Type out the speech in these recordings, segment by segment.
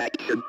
Action.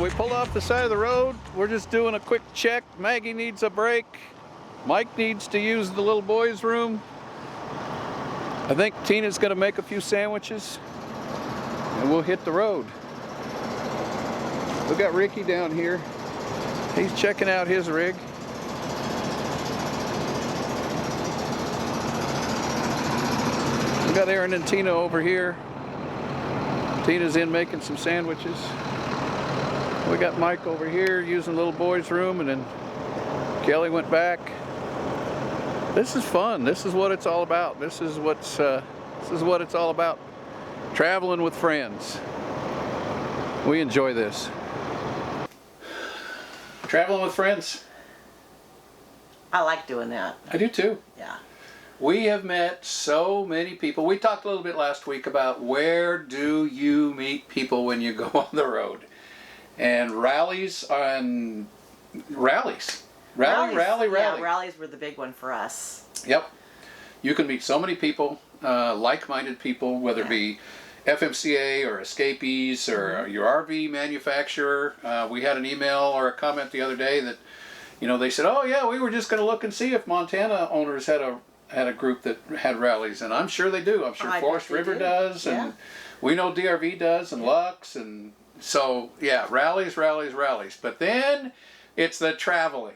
We pulled off the side of the road. We're just doing a quick check. Maggie needs a break. Mike needs to use the little boys' room. I think Tina's gonna make a few sandwiches and we'll hit the road. We got Ricky down here. He's checking out his rig. We got Aaron and Tina over here. Tina's in making some sandwiches. We got Mike over here using little boy's room, and then Kelly went back. This is fun. This is what it's all about. This is what it's all about. Traveling with friends. We enjoy this. Traveling with friends. I like doing that. I do too. Yeah. We have met so many people. We talked a little bit last week about where do you meet people when you go on the road. And rallies. Rallies. Yeah, rallies were the big one for us. Yep. You can meet so many people, like-minded people, whether it be FMCA or escapees or your RV manufacturer. We had an email or a comment the other day that, they said, oh yeah, we were just going to look and see if Montana owners had a group that had rallies, and I'm sure they do. I'm sure Forest River does, and we know DRV does, and Lux, and so yeah, rallies. But then it's the traveling.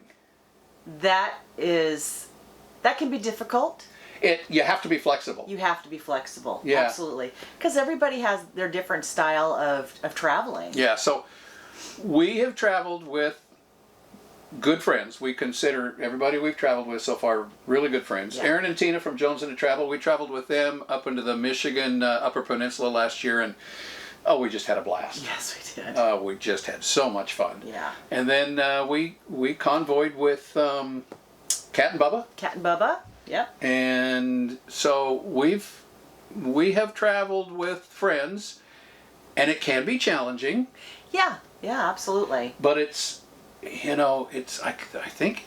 That can be difficult. You have to be flexible. You have to be flexible. Yeah. Absolutely. Because everybody has their different style of traveling. Yeah, so we have traveled with good friends. We consider everybody we've traveled with so far really good friends. Yeah. Aaron and Tina from Jones Into Travel, we traveled with them up into the Michigan Upper Peninsula last year, and we just had a blast. Yes, we did. We just had so much fun. Yeah. And then we convoyed with Cat and Bubba. Cat and Bubba. Yep. And so we have traveled with friends, and it can be challenging. Yeah, absolutely. But I think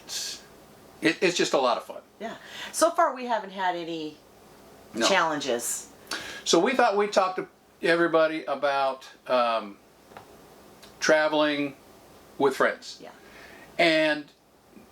it's just a lot of fun. Yeah. So far we haven't had any challenges. So we thought we'd talk to everybody about traveling with friends. Yeah. And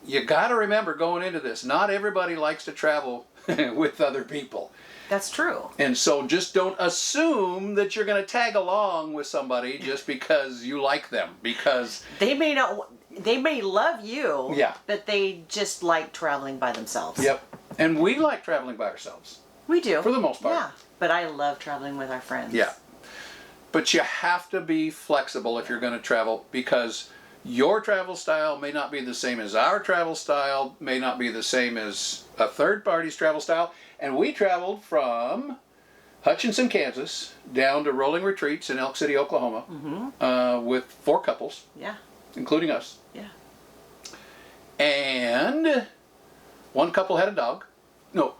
you got to remember going into this, not everybody likes to travel with other people. That's true. And so just don't assume that you're going to tag along with somebody just because you like them, because They may not. They may love you. Yeah. But they just like traveling by themselves. yep. And we like traveling by ourselves. We do. For the most part. Yeah. But I love traveling with our friends. Yeah. But you have to be flexible if you're going to travel, because your travel style may not be the same as our travel style, may not be the same as a third party's travel style. And we traveled from Hutchinson, Kansas, down to Rolling Retreats in Elk City, Oklahoma, with 4 couples, Yeah. including us. Yeah. And one couple had a dog. No.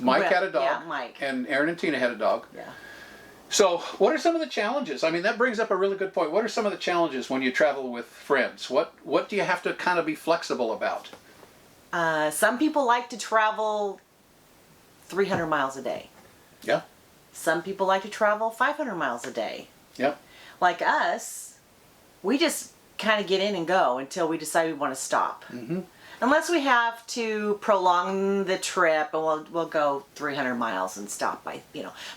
Mike Well, had a dog. yeah, Mike. And Aaron and Tina had a dog. Yeah. So, what are some of the challenges? I mean, that brings up a really good point. What are some of the challenges when you travel with friends? What do you have to kind of be flexible about? Some people like to travel 300 miles a day. Yeah. Some people like to travel 500 miles a day. Yeah. Like us, we just kind of get in and go until we decide we want to stop. Mm-hmm. Unless we have to prolong the trip, and we'll go 300 miles and stop by,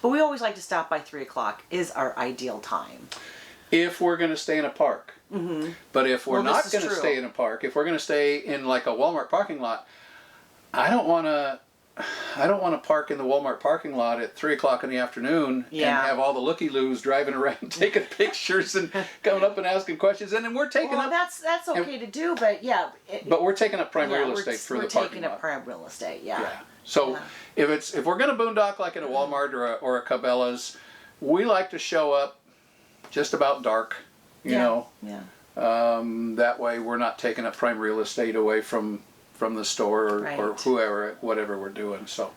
But we always like to stop by 3 o'clock is our ideal time. If we're going to stay in a park. Mm-hmm. But if we're Well, not this is going to true. stay in a park, if we're going to stay in like a Walmart parking lot, I don't want to park in the Walmart parking lot at 3 o'clock in the afternoon Yeah. and have all the looky-loos driving around taking pictures and coming up and asking questions, and then we're taking Well, up. that's okay to do, but yeah. But we're taking up prime yeah, real estate through we're the parking taking lot. up prime real estate, yeah. Yeah. So Yeah. if we're going to boondock like at a Walmart or a Cabela's, we like to show up just about dark. You know, Yeah. that way we're not taking up prime real estate away from the store or Right. whoever, whatever we're doing. So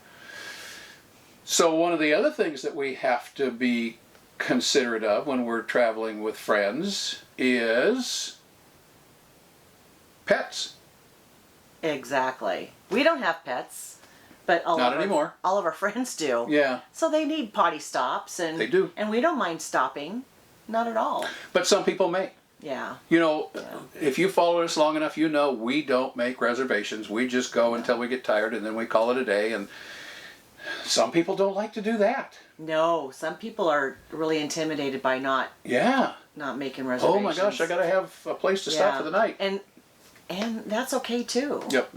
one of the other things that we have to be considerate of when we're traveling with friends is pets. Exactly. We don't have pets, but Not anymore. all of our friends do. Yeah, So they need potty stops, and They do. and we don't mind stopping, not at all. but some people may. Yeah. You know, if you follow us long enough, you know we don't make reservations. We just go until we get tired and then we call it a day. And some people don't like to do that. No, some people are really intimidated by not Yeah. making Oh reservations. my gosh, I gotta have a place to stop for the night. And that's okay too. Yep.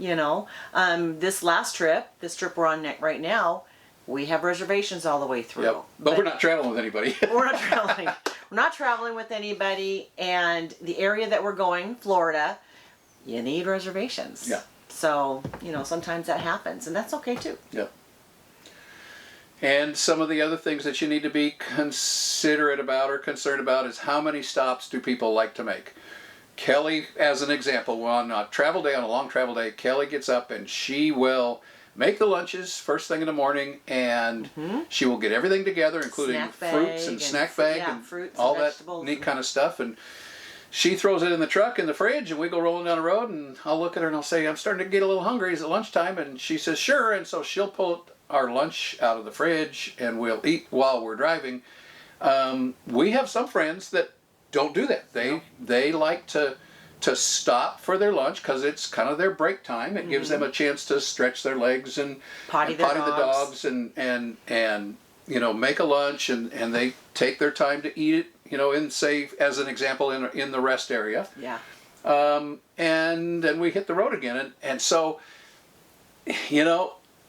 This last trip, this trip we're on right now, we have reservations all the way through. Yep. But we're not traveling with anybody. We're not traveling. We're not traveling with anybody, and the area that we're going, Florida, you need reservations. Yeah. So, sometimes that happens, and that's okay too. Yep. And some of the other things that you need to be considerate about or concerned about is how many stops do people like to make. Kelly, as an example, on a travel day, on a long travel day, Kelly gets up and she will make the lunches first thing in the morning, and she will get everything together, including Snack fruits bag and snack bag and fruits all and that vegetables neat and- kind of stuff. And she throws it in the truck in the fridge, and we go rolling down the road, and I'll look at her and I'll say, I'm starting to get a little hungry. Is it lunchtime? And she says, sure. And so she'll pull our lunch out of the fridge and we'll eat while we're driving. We have some friends that don't do that. They like to stop for their lunch because it's kind of their break time. It gives them a chance to stretch their legs and Potty and their potty the dogs. dogs and make a lunch, and they take their time to eat it, in, say, as an example, in the rest area. Yeah. And then we hit the road again. And so,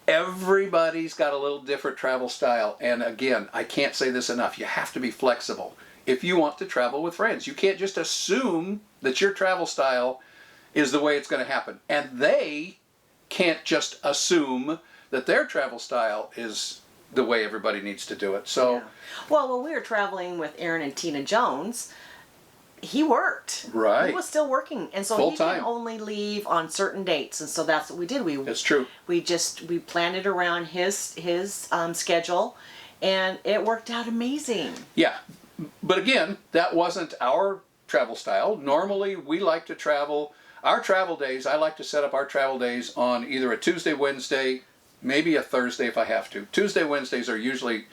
everybody's got a little different travel style. And again, I can't say this enough. You have to be flexible if you want to travel with friends. You can't just assume that your travel style is the way it's going to happen. And they can't just assume that their travel style is the way everybody needs to do it. So, Yeah. Well, when we were traveling with Aaron and Tina Jones, he worked. Right. He was still working, and so Full he time. can only leave on certain dates, and so that's what we did. it's true. We planned it around his schedule, and it worked out amazing. Yeah. But again, that wasn't our travel style. Normally, we like to travel. Our travel days, I like to set up our travel days on either a Tuesday, Wednesday, maybe a Thursday if I have to. Tuesday, Wednesdays are usually,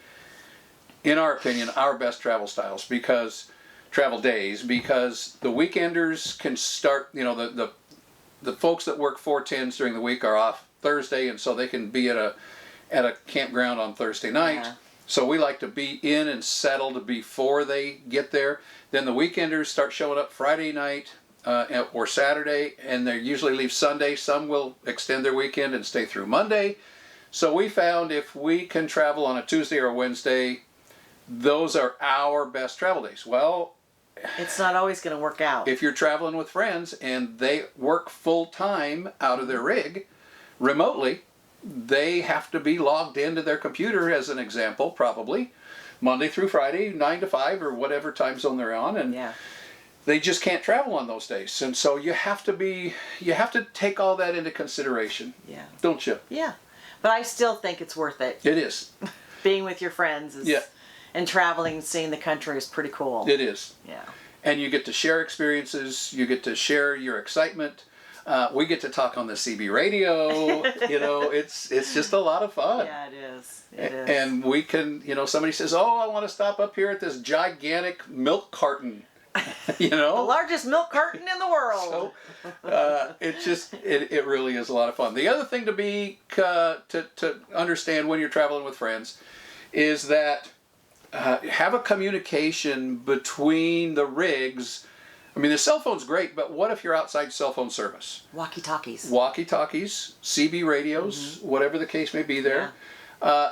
in our opinion, our best travel styles, because travel days, because the weekenders can start, the folks that work 410s during the week are off Thursday, and so they can be at at a campground on Thursday night. Yeah. So we like to be in and settled before they get there. Then the weekenders start showing up Friday night or Saturday, and they usually leave Sunday. Some will extend their weekend and stay through Monday. So we found if we can travel on a Tuesday or a Wednesday, those are our best travel days. Well, It's not always going to work out. if you're traveling with friends and they work full time out of their rig remotely, they have to be logged into their computer, as an example, probably Monday through Friday, 9 to 5 or whatever time zone they're on, and Yeah. they just can't travel on those days. And so you have to take all that into consideration, Yeah. don't you? Yeah. But I still think it's worth it. It is. Being with your friends is, Yeah. and traveling and seeing the country is pretty cool. It is. Yeah. And you get to share experiences. You get to share your excitement. We get to talk on the CB radio. It's just a lot of fun. Yeah, it is. It is. And we can, somebody says, "Oh, I want to stop up here at this gigantic milk carton," the largest milk carton in the world. So it really is a lot of fun. The other thing to understand when you're traveling with friends is that have a communication between the rigs. I mean, the cell phone's great, but what if you're outside cell phone service? Walkie-talkies. Walkie-talkies, CB radios, whatever the case may be there.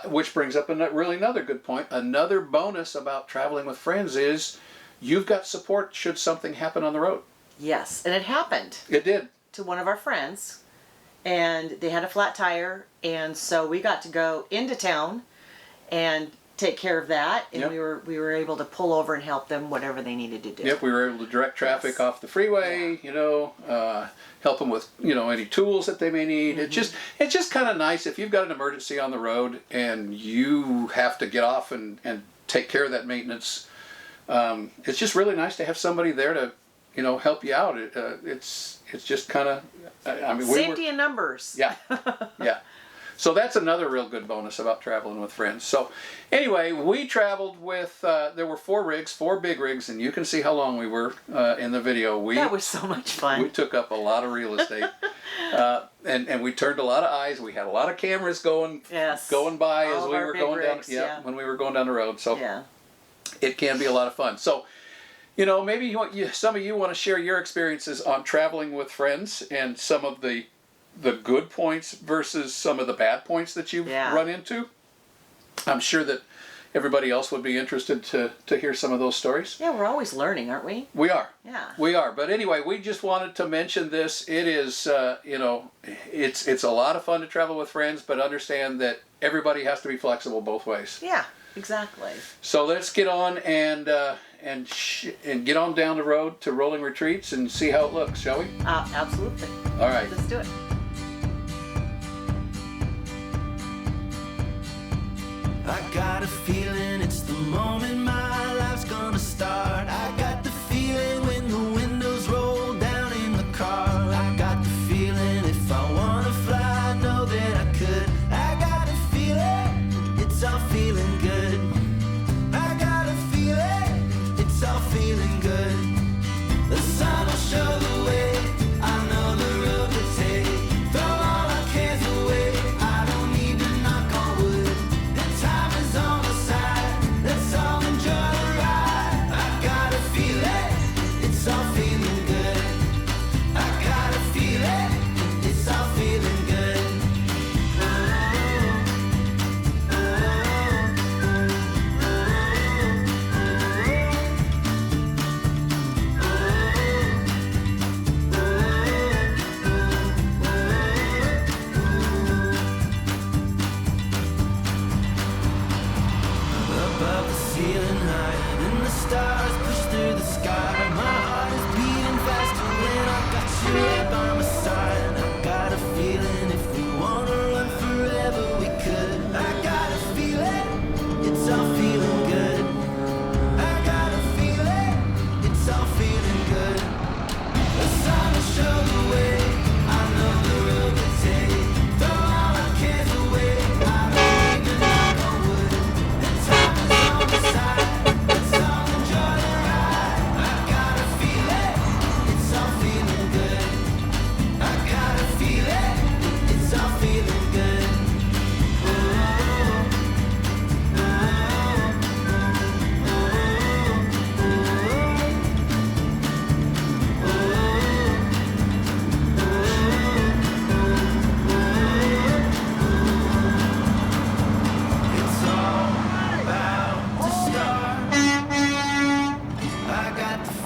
Which brings up really another good point. Another bonus about traveling with friends is you've got support should something happen on the road. Yes, and it happened It did. to one of our friends, and they had a flat tire, and so we got to go into town and take care of that, and Yep. we were able to pull over and help them whatever they needed to do. Yep, we were able to direct traffic Yes. off the freeway, help them with, any tools that they may need. It's just kind of nice if you've got an emergency on the road and you have to get off and take care of that maintenance. It's just really nice to have somebody there to, help you out. It's just kind of, Safety in numbers. Yeah, yeah. So that's another real good bonus about traveling with friends. So anyway, we traveled with, there were 4 rigs, 4 big rigs, and you can see how long we were in the video. That was so much fun. We took up a lot of real estate. And we turned a lot of eyes. We had a lot of cameras going Yes. by All as of we our were big going rigs, down. yeah. When we were going down the road. So Yeah. it can be a lot of fun. So, maybe some of you want to share your experiences on traveling with friends and some of the good points versus some of the bad points that you've run into. I'm sure that everybody else would be interested to hear some of those stories. Yeah, we're always learning, aren't we? We are. Yeah. We are. But anyway, we just wanted to mention this. It is, it's a lot of fun to travel with friends, but understand that everybody has to be flexible both ways. Yeah, exactly. So let's get on and get on down the road to Rolling Retreats and see how it looks, shall we? Absolutely. All right. Let's do it. I got a feeling it's the moment my life's gonna start. I got the feeling when the windows roll down in the car. I got the feeling if I wanna fly, I know that I could. I got a feeling it's all feeling good. I got a feeling it's all feeling good. The sun will show the way. I know the road to take. Throw all our cares away. I don't need to knock on wood. The time is on the side. Let's all enjoy the ride. I got a feeling it's all feeling good. I got a feeling it's all feeling good.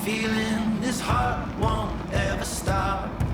feeling this heart won't ever stop.